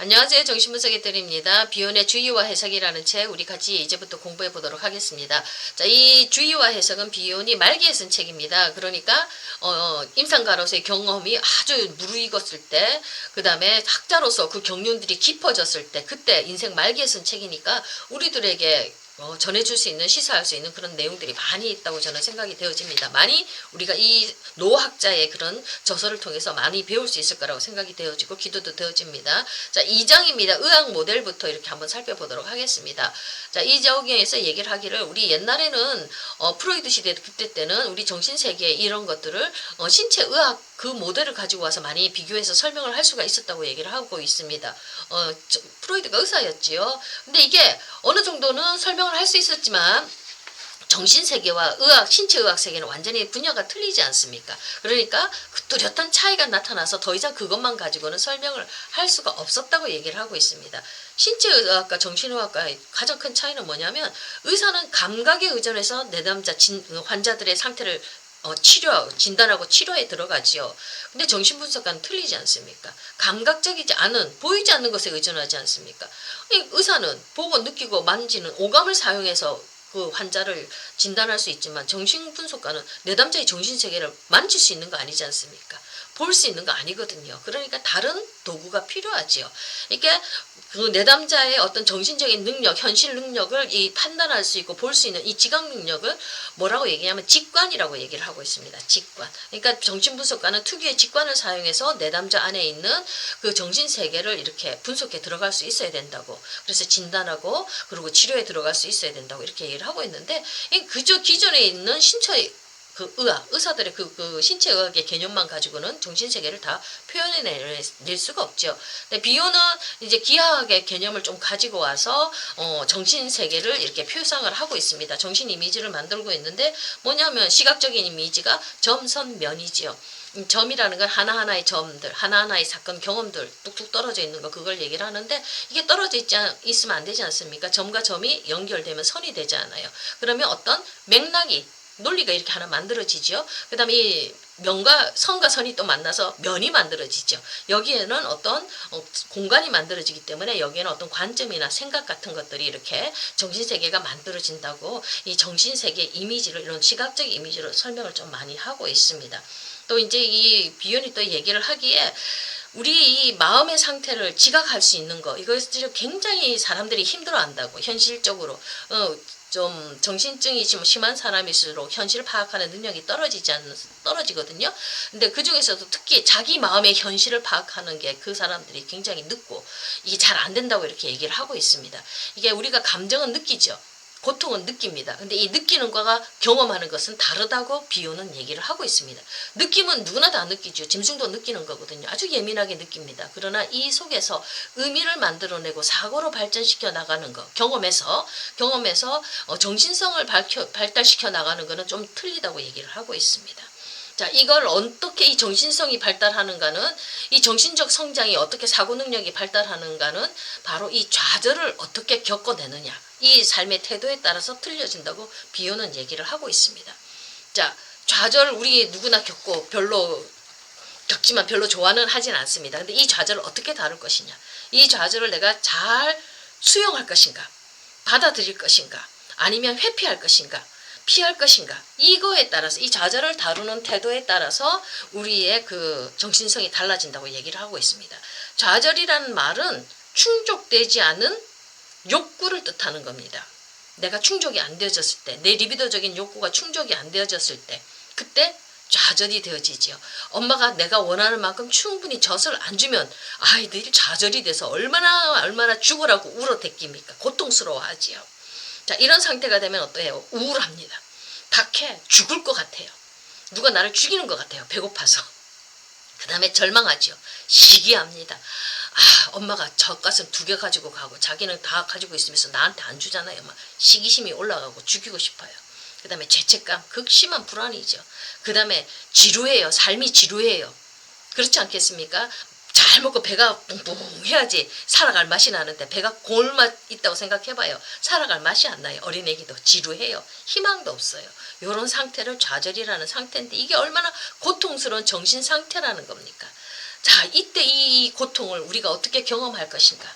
안녕하세요. 정신분석의 드립니다. 비혼의 주의와 해석이라는 책 우리 같이 이제부터 공부해 보도록 하겠습니다. 자, 이 주의와 해석은 비혼이 말기에 쓴 책입니다. 그러니까 임상가로서의 경험이 아주 무르익었을 때, 그 다음에 학자로서 그 경륜들이 깊어졌을 때, 그때 인생 말기에 쓴 책이니까 우리들에게 전해줄 수 있는, 시사할 수 있는 그런 내용들이 많이 있다고 저는 생각이 되어집니다. 많이 우리가 이 노학자의 그런 저서를 통해서 많이 배울 수 있을 거라고 생각이 되어지고 기도도 되어집니다. 자, 2장입니다. 의학 모델부터 이렇게 한번 살펴보도록 하겠습니다. 자, 이 적용에서 얘기를 하기를, 우리 옛날에는 프로이드 시대 그때 때는 우리 정신세계 이런 것들을 신체의학 그 모델을 가지고 와서 많이 비교해서 설명을 할 수가 있었다고 얘기를 하고 있습니다. 프로이드가 의사였지요. 근데 이게 어느 정도는 설명을 할 수 있었지만 정신세계와 의학, 신체의학 세계는 완전히 분야가 틀리지 않습니까? 그러니까 그 뚜렷한 차이가 나타나서 더 이상 그것만 가지고는 설명을 할 수가 없었다고 얘기를 하고 있습니다. 신체의학과 정신의학과의 가장 큰 차이는 뭐냐면, 의사는 감각에 의존해서 내담자 환자들의 상태를 진단하고 치료에 들어가지요. 근데 정신분석과는 틀리지 않습니까? 감각적이지 않은, 보이지 않는 것에 의존하지 않습니까? 의사는 보고 느끼고 만지는 오감을 사용해서 그 환자를 진단할 수 있지만, 정신분석과는 내담자의 정신세계를 만질 수 있는 거 아니지 않습니까? 볼 수 있는 거 아니거든요. 그러니까 다른 도구가 필요하지요. 이게 그 내담자의 어떤 정신적인 능력, 현실 능력을 판단할 수 있고 볼 수 있는 이 지각 능력을 뭐라고 얘기하면 직관이라고 얘기를 하고 있습니다. 직관. 그러니까 정신분석과는 특유의 직관을 사용해서 내담자 안에 있는 그 정신세계를 이렇게 분석해 들어갈 수 있어야 된다고. 그래서 진단하고 그리고 치료에 들어갈 수 있어야 된다고 이렇게 얘기를 하고 있는데, 그저 기존에 있는 그 의사들의 그 신체의학의 개념만 가지고는 정신세계를 다 표현해낼 수가 없죠. 근데 비혼은 이제 기하학의 개념을 좀 가지고 와서 정신세계를 이렇게 표상을 하고 있습니다. 정신 이미지를 만들고 있는데, 뭐냐면 시각적인 이미지가 점선면이지요. 점이라는 건 하나하나의 점들, 하나하나의 사건, 경험들 뚝뚝 떨어져 있는 거, 그걸 얘기를 하는데, 이게 떨어져 있으면 안 되지 않습니까? 점과 점이 연결되면 선이 되지 않아요. 그러면 어떤 맥락이, 논리가 이렇게 하나 만들어지죠. 그 다음에 이 면과 선과 선이 또 만나서 면이 만들어지죠. 여기에는 어떤 공간이 만들어지기 때문에 여기에는 어떤 관점이나 생각 같은 것들이 이렇게 정신세계가 만들어진다고, 이 정신세계 이미지를 이런 시각적 이미지로 설명을 좀 많이 하고 있습니다. 또 이제 이 비혼이 또 얘기를 하기에, 우리 이 마음의 상태를 지각할 수 있는 거, 이것을 굉장히 사람들이 힘들어한다고. 현실적으로 좀 정신증이 심한 사람일수록 현실을 파악하는 능력이 떨어지거든요. 근데 그 중에서도 특히 자기 마음의 현실을 파악하는 게 그 사람들이 굉장히 늦고, 이게 잘 안 된다고 이렇게 얘기를 하고 있습니다. 이게 우리가 감정은 느끼죠. 고통은 느낍니다. 근데 이 느끼는 거가 경험하는 것은 다르다고 비유는 얘기를 하고 있습니다. 느낌은 누구나 다 느끼죠. 짐승도 느끼는 거거든요. 아주 예민하게 느낍니다. 그러나 이 속에서 의미를 만들어내고 사고로 발전시켜 나가는 거, 경험에서 정신성을 발달시켜 나가는 거는 좀 틀리다고 얘기를 하고 있습니다. 자, 이걸 어떻게 이 정신성이 발달하는가는, 이 정신적 성장이 어떻게 사고 능력이 발달하는가는 바로 이 좌절을 어떻게 겪어내느냐, 이 삶의 태도에 따라서 틀려진다고 비유는 얘기를 하고 있습니다. 자, 좌절 우리 누구나 겪지만 별로 좋아는 하진 않습니다. 근데 이 좌절을 어떻게 다룰 것이냐, 이 좌절을 내가 잘 수용할 것인가, 받아들일 것인가, 아니면 회피할 것인가, 피할 것인가, 이거에 따라서, 이 좌절을 다루는 태도에 따라서 우리의 그 정신성이 달라진다고 얘기를 하고 있습니다. 좌절이라는 말은 충족되지 않은 욕구를 뜻하는 겁니다. 내가 충족이 안 되어졌을 때, 내 리비도적인 욕구가 충족이 안 되어졌을 때, 그때 좌절이 되어지지요. 엄마가 내가 원하는 만큼 충분히 젖을 안 주면 아이들이 좌절이 돼서 얼마나 죽으라고 울어댔깁니까? 고통스러워하지요. 자, 이런 상태가 되면 어떠해요? 우울합니다. 박해, 죽을 것 같아요. 누가 나를 죽이는 것 같아요. 배고파서. 그 다음에 절망하죠. 시기합니다. 엄마가 젖가슴 2개 가지고 가고 자기는 다 가지고 있으면서 나한테 안 주잖아요. 막 시기심이 올라가고 죽이고 싶어요. 그 다음에 죄책감, 극심한 불안이죠. 그 다음에 지루해요. 삶이 지루해요. 그렇지 않겠습니까? 잘 먹고 배가 뿡뿡 해야지 살아갈 맛이 나는데, 배가 골맛 있다고 생각해봐요. 살아갈 맛이 안 나요. 어린애기도 지루해요. 희망도 없어요. 이런 상태를 좌절이라는 상태인데, 이게 얼마나 고통스러운 정신 상태라는 겁니까? 자, 이때 이 고통을 우리가 어떻게 경험할 것인가.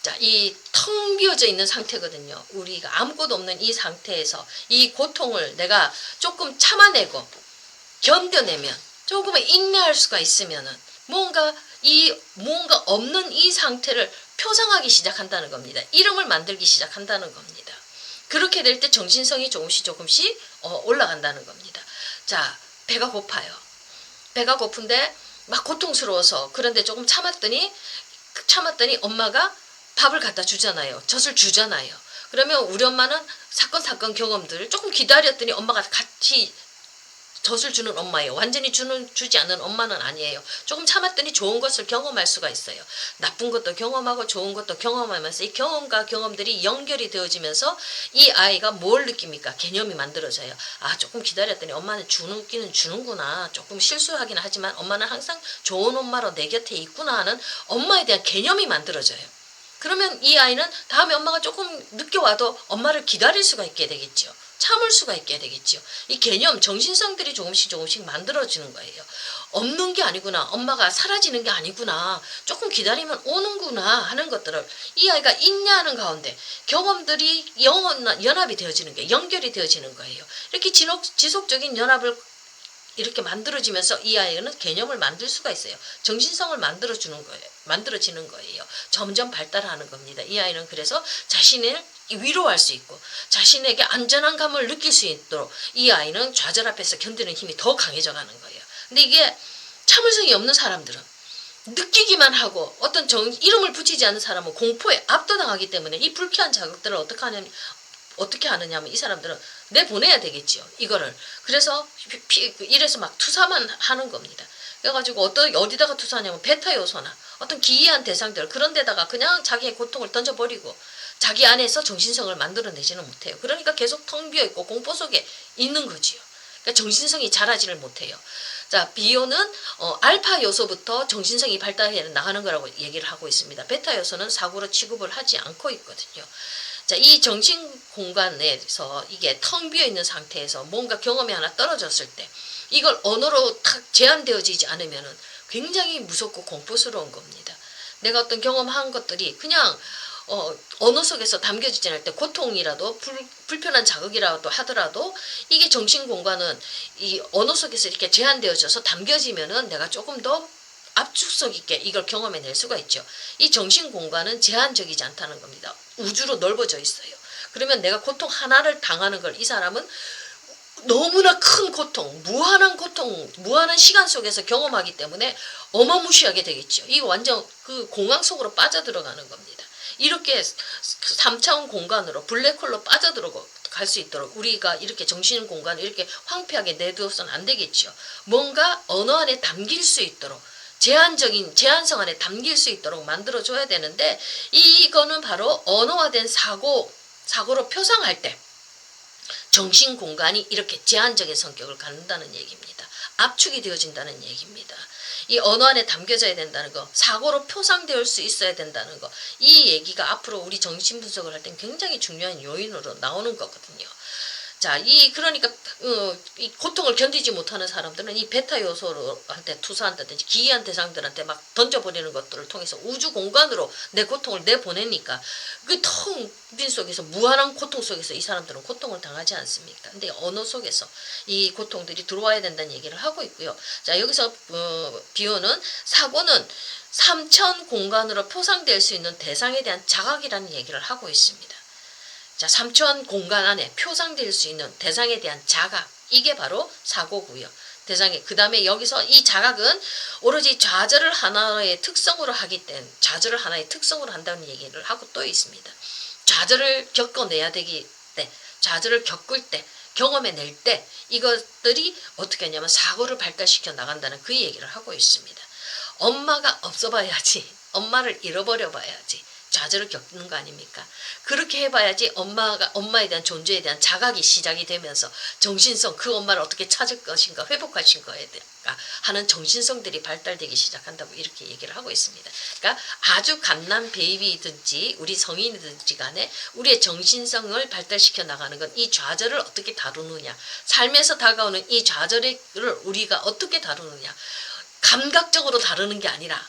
자, 이 텅 비어져 있는 상태거든요. 우리가 아무것도 없는 이 상태에서 이 고통을 내가 조금 참아내고 견뎌내면, 조금은 인내할 수가 있으면은 뭔가 없는 이 상태를 표상하기 시작한다는 겁니다. 이름을 만들기 시작한다는 겁니다. 그렇게 될 때 정신성이 조금씩 올라간다는 겁니다. 자, 배가 고파요. 배가 고픈데 막 고통스러워서, 그런데 조금 참았더니 엄마가 밥을 갖다 주잖아요. 젖을 주잖아요. 그러면 우리 엄마는 사건 경험들을 조금 기다렸더니 엄마가 같이 젖을 주는 엄마예요. 완전히 주지 않는 엄마는 아니에요. 조금 참았더니 좋은 것을 경험할 수가 있어요. 나쁜 것도 경험하고 좋은 것도 경험하면서 이 경험과 경험들이 연결이 되어지면서 이 아이가 뭘 느낍니까? 개념이 만들어져요. 아, 조금 기다렸더니 엄마는 주기는 주는구나. 조금 실수하긴 하지만 엄마는 항상 좋은 엄마로 내 곁에 있구나 하는 엄마에 대한 개념이 만들어져요. 그러면 이 아이는 다음에 엄마가 조금 늦게 와도 엄마를 기다릴 수가 있게 되겠죠. 참을 수가 있게 되겠죠. 이 개념, 정신성들이 조금씩 만들어지는 거예요. 없는 게 아니구나. 엄마가 사라지는 게 아니구나. 조금 기다리면 오는구나 하는 것들을 이 아이가 인내하는 가운데 경험들이 연합이 되어지는 게, 연결이 되어지는 거예요. 이렇게 지속적인 연합을 이렇게 만들어지면서 이 아이는 개념을 만들 수가 있어요. 정신성을 만들어지는 거예요. 점점 발달하는 겁니다. 이 아이는 그래서 자신을 위로할 수 있고 자신에게 안전한 감을 느낄 수 있도록 이 아이는 좌절 앞에서 견디는 힘이 더 강해져 가는 거예요. 근데 이게 참을성이 없는 사람들은 느끼기만 하고 어떤 이름을 붙이지 않는 사람은 공포에 압도당하기 때문에 이 불쾌한 자극들을 어떻게 하느냐면 이 사람들은 내보내야 되겠지요. 이거를. 그래서 이래서 막 투사만 하는 겁니다. 그래가지고 어디다가 투사하냐면 베타 요소나 어떤 기이한 대상들 그런 데다가 그냥 자기의 고통을 던져버리고 자기 안에서 정신성을 만들어내지는 못해요. 그러니까 계속 텅 비어있고 공포 속에 있는 거지요. 그러니까 정신성이 자라지를 못해요. 자, 비오는 알파 요소부터 정신성이 발달해 나가는 거라고 얘기를 하고 있습니다. 베타 요소는 사고로 취급을 하지 않고 있거든요. 자, 이 정신 공간에서 이게 텅 비어 있는 상태에서 뭔가 경험이 하나 떨어졌을 때 이걸 언어로 탁 제한되어지지 않으면은 굉장히 무섭고 공포스러운 겁니다. 내가 어떤 경험한 것들이 그냥 언어 속에서 담겨지지 않을 때 고통이라도 불편한 자극이라도 하더라도 이게 정신 공간은 이 언어 속에서 이렇게 제한되어져서 담겨지면은 내가 조금 더 압축성 있게 이걸 경험해낼 수가 있죠. 이 정신 공간은 제한적이지 않다는 겁니다. 우주로 넓어져 있어요. 그러면 내가 고통 하나를 당하는 걸 이 사람은 너무나 큰 고통, 무한한 시간 속에서 경험하기 때문에 어마무시하게 되겠죠. 이거 완전 그 공황 속으로 빠져들어가는 겁니다. 이렇게 3차원 공간으로 블랙홀로 빠져들어갈 수 있도록 우리가 이렇게 정신 공간을 이렇게 황폐하게 내두어서는 안 되겠죠. 뭔가 언어 안에 담길 수 있도록 제한성 안에 담길 수 있도록 만들어줘야 되는데 이거는 바로 언어화된 사고로 표상할 때 정신 공간이 이렇게 제한적인 성격을 갖는다는 얘기입니다. 압축이 되어진다는 얘기입니다. 이 언어 안에 담겨져야 된다는 거, 사고로 표상될 수 있어야 된다는 거, 이 얘기가 앞으로 우리 정신 분석을 할 땐 굉장히 중요한 요인으로 나오는 거거든요. 자, 그러니까 이 고통을 견디지 못하는 사람들은 이 베타 요소한테 투사한다든지 기이한 대상들한테 막 던져버리는 것들을 통해서 우주 공간으로 내 고통을 내보내니까 그 텅 빈 속에서 무한한 고통 속에서 이 사람들은 고통을 당하지 않습니까? 근데 언어 속에서 이 고통들이 들어와야 된다는 얘기를 하고 있고요. 자, 여기서 비오는 사고는 3차원 공간으로 표상될 수 있는 대상에 대한 자각이라는 얘기를 하고 있습니다. 자, 3차원 공간 안에 표상될 수 있는 대상에 대한 자각, 이게 바로 사고고요. 그 다음에 여기서 이 자각은 오로지 좌절을 하나의 특성으로 한다는 얘기를 하고 또 있습니다. 좌절을 겪어내야 되기 때, 좌절을 겪을 때, 경험해낼 때 이것들이 어떻게 하냐면 사고를 발달시켜 나간다는 그 얘기를 하고 있습니다. 엄마가 없어봐야지, 엄마를 잃어버려 봐야지 좌절을 겪는 거 아닙니까? 그렇게 해봐야지 엄마에 대한 존재에 대한 자각이 시작이 되면서 정신성, 그 엄마를 어떻게 찾을 것인가, 회복할 것인가에 하는 정신성들이 발달되기 시작한다고 이렇게 얘기를 하고 있습니다. 그러니까 아주 갓난 베이비든지 우리 성인이든지 간에 우리의 정신성을 발달시켜 나가는 건 이 좌절을 어떻게 다루느냐, 삶에서 다가오는 이 좌절을 우리가 어떻게 다루느냐, 감각적으로 다루는 게 아니라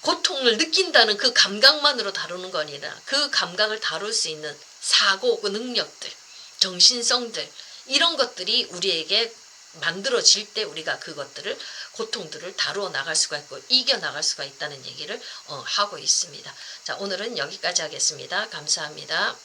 고통을 느낀다는 그 감각만으로 다루는 거 아니라 그 감각을 다룰 수 있는 사고, 그 능력들, 정신성들 이런 것들이 우리에게 만들어질 때 우리가 그것들을 고통들을 다루어 나갈 수가 있고 이겨 나갈 수가 있다는 얘기를 하고 있습니다. 자, 오늘은 여기까지 하겠습니다. 감사합니다.